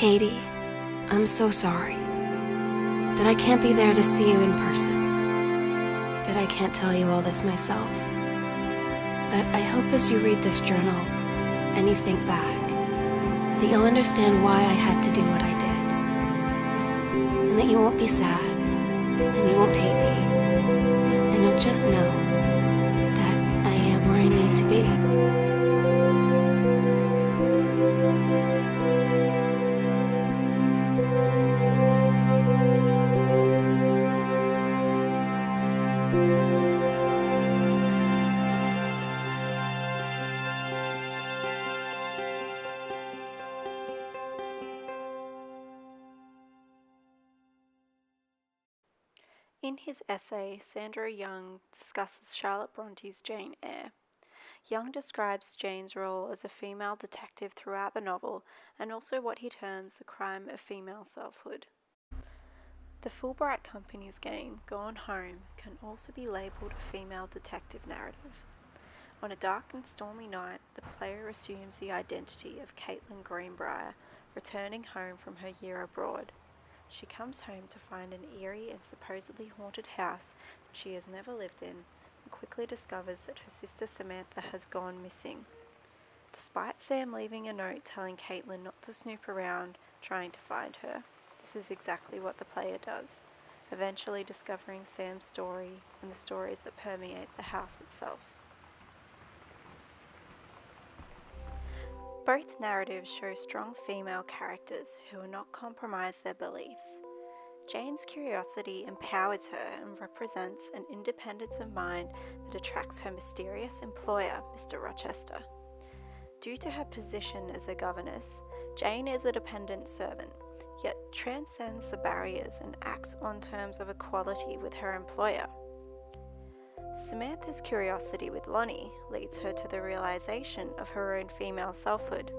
Katie, I'm so sorry that I can't be there to see you in person, that I can't tell you all this myself. But I hope as you read this journal and you think back, that you'll understand why I had to do what I did, and that you won't be sad, and you won't hate me, and you'll just know that I am where I need to be. In his essay, Sandro Jung discusses Charlotte Bronte's Jane Eyre. Jung describes Jane's role as a female detective throughout the novel, and also what he terms the crime of female selfhood. The Fullbright Company's game, Gone Home, can also be labelled a female detective narrative. On a dark and stormy night, the player assumes the identity of Caitlin Greenbrier, returning home from her year abroad. She comes home to find an eerie and supposedly haunted house that she has never lived in, and quickly discovers that her sister Samantha has gone missing. Despite Sam leaving a note telling Caitlin not to snoop around trying to find her, this is exactly what the player does, eventually discovering Sam's story and the stories that permeate the house itself. Both narratives show strong female characters who will not compromise their beliefs. Jane's curiosity empowers her and represents an independence of mind that attracts her mysterious employer, Mr. Rochester. Due to her position as a governess, Jane is a dependent servant, yet transcends the barriers and acts on terms of equality with her employer. Samantha's curiosity with Lonnie leads her to the realization of her own female selfhood,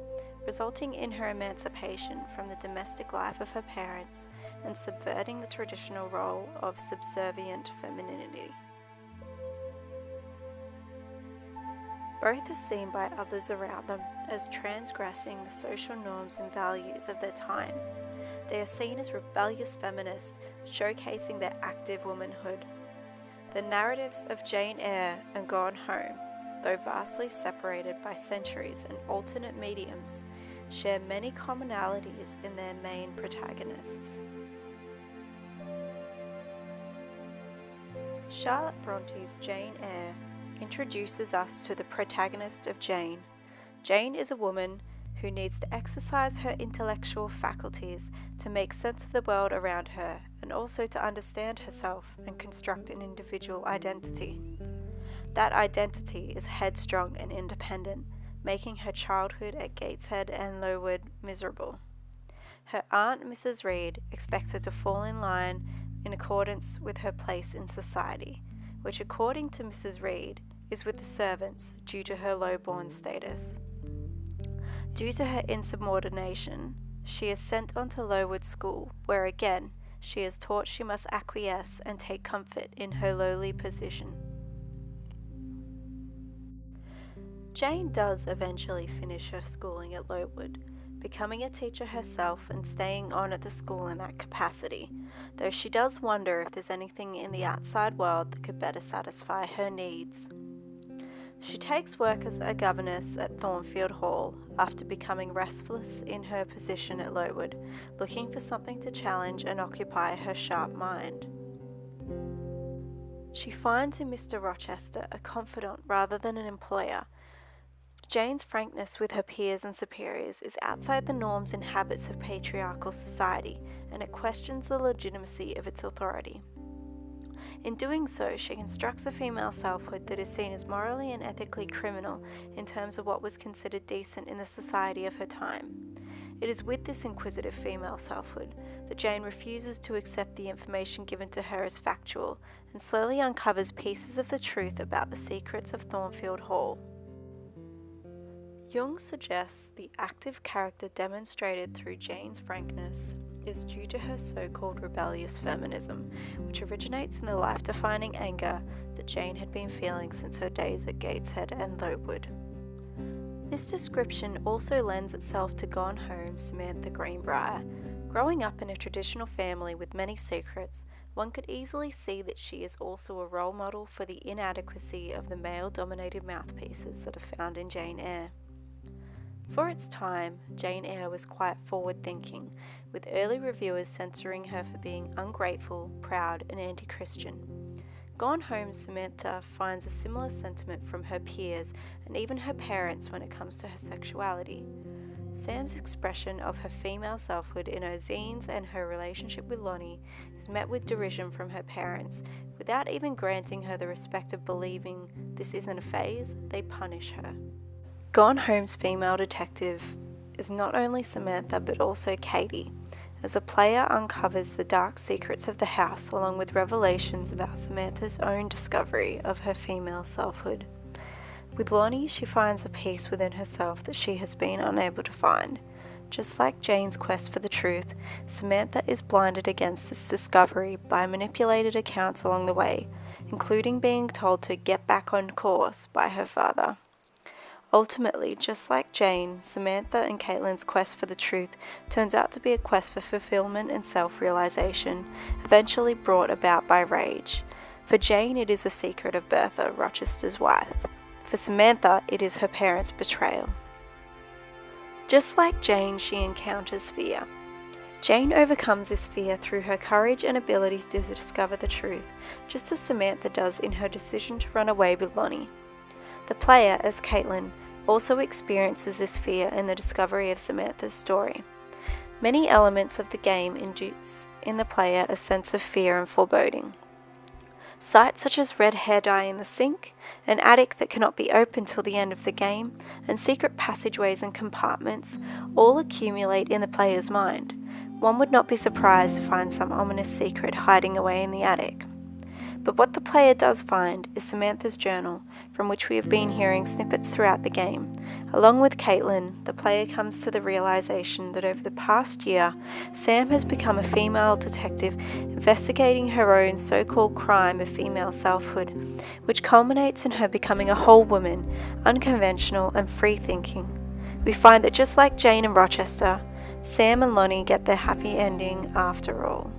resulting in her emancipation from the domestic life of her parents and subverting the traditional role of subservient femininity. Both are seen by others around them as transgressing the social norms and values of their time. They are seen as rebellious feminists, showcasing their active womanhood. The narratives of Jane Eyre and Gone Home, though vastly separated by centuries and alternate mediums, share many commonalities in their main protagonists. Charlotte Bronte's Jane Eyre introduces us to the protagonist of Jane. Jane is a woman who needs to exercise her intellectual faculties to make sense of the world around her and also to understand herself and construct an individual identity. That identity is headstrong and independent, making her childhood at Gateshead and Lowood miserable. Her aunt, Mrs. Reed, expects her to fall in line in accordance with her place in society, which according to Mrs. Reed is with the servants due to her low-born status. Due to her insubordination, she is sent on to Lowood School, where again she is taught she must acquiesce and take comfort in her lowly position. Jane does eventually finish her schooling at Lowood, becoming a teacher herself and staying on at the school in that capacity, though she does wonder if there's anything in the outside world that could better satisfy her needs. She takes work as a governess at Thornfield Hall after becoming restless in her position at Lowood, looking for something to challenge and occupy her sharp mind. She finds in Mr. Rochester a confidant rather than an employer. Jane's frankness with her peers and superiors is outside the norms and habits of patriarchal society, and it questions the legitimacy of its authority. In doing so, she constructs a female selfhood that is seen as morally and ethically criminal in terms of what was considered decent in the society of her time. It is with this inquisitive female selfhood that Jane refuses to accept the information given to her as factual and slowly uncovers pieces of the truth about the secrets of Thornfield Hall. Jung suggests the active character demonstrated through Jane's frankness is due to her so-called rebellious feminism, which originates in the life-defining anger that Jane had been feeling since her days at Gateshead and Lowood. This description also lends itself to Gone Home Samantha Greenbrier. Growing up in a traditional family with many secrets, one could easily see that she is also a role model for the inadequacy of the male-dominated mouthpieces that are found in Jane Eyre. For its time, Jane Eyre was quite forward-thinking, with early reviewers censoring her for being ungrateful, proud, and anti-Christian. Gone Home Samantha finds a similar sentiment from her peers and even her parents when it comes to her sexuality. Sam's expression of her female selfhood in her zines and her relationship with Lonnie is met with derision from her parents. Without even granting her the respect of believing this isn't a phase, they punish her. Gone Home's female detective is not only Samantha but also Katie, as the player uncovers the dark secrets of the house along with revelations about Samantha's own discovery of her female selfhood. With Lonnie, she finds a peace within herself that she has been unable to find. Just like Jane's quest for the truth, Samantha is blinded against this discovery by manipulated accounts along the way, including being told to get back on course by her father. Ultimately, just like Jane, Samantha and Caitlin's quest for the truth turns out to be a quest for fulfillment and self-realization, eventually brought about by rage. For Jane, it is the secret of Bertha, Rochester's wife. For Samantha, it is her parents' betrayal. Just like Jane, she encounters fear. Jane overcomes this fear through her courage and ability to discover the truth, just as Samantha does in her decision to run away with Lonnie. The player, as Caitlin, also experiences this fear in the discovery of Samantha's story. Many elements of the game induce in the player a sense of fear and foreboding. Sites such as red hair dye in the sink, an attic that cannot be opened till the end of the game, and secret passageways and compartments all accumulate in the player's mind. One would not be surprised to find some ominous secret hiding away in the attic. But what the player does find is Samantha's journal, from which we have been hearing snippets throughout the game. Along with Caitlin, the player comes to the realization that over the past year, Sam has become a female detective investigating her own so-called crime of female selfhood, which culminates in her becoming a whole woman, unconventional and free-thinking. We find that just like Jane and Rochester, Sam and Lonnie get their happy ending after all.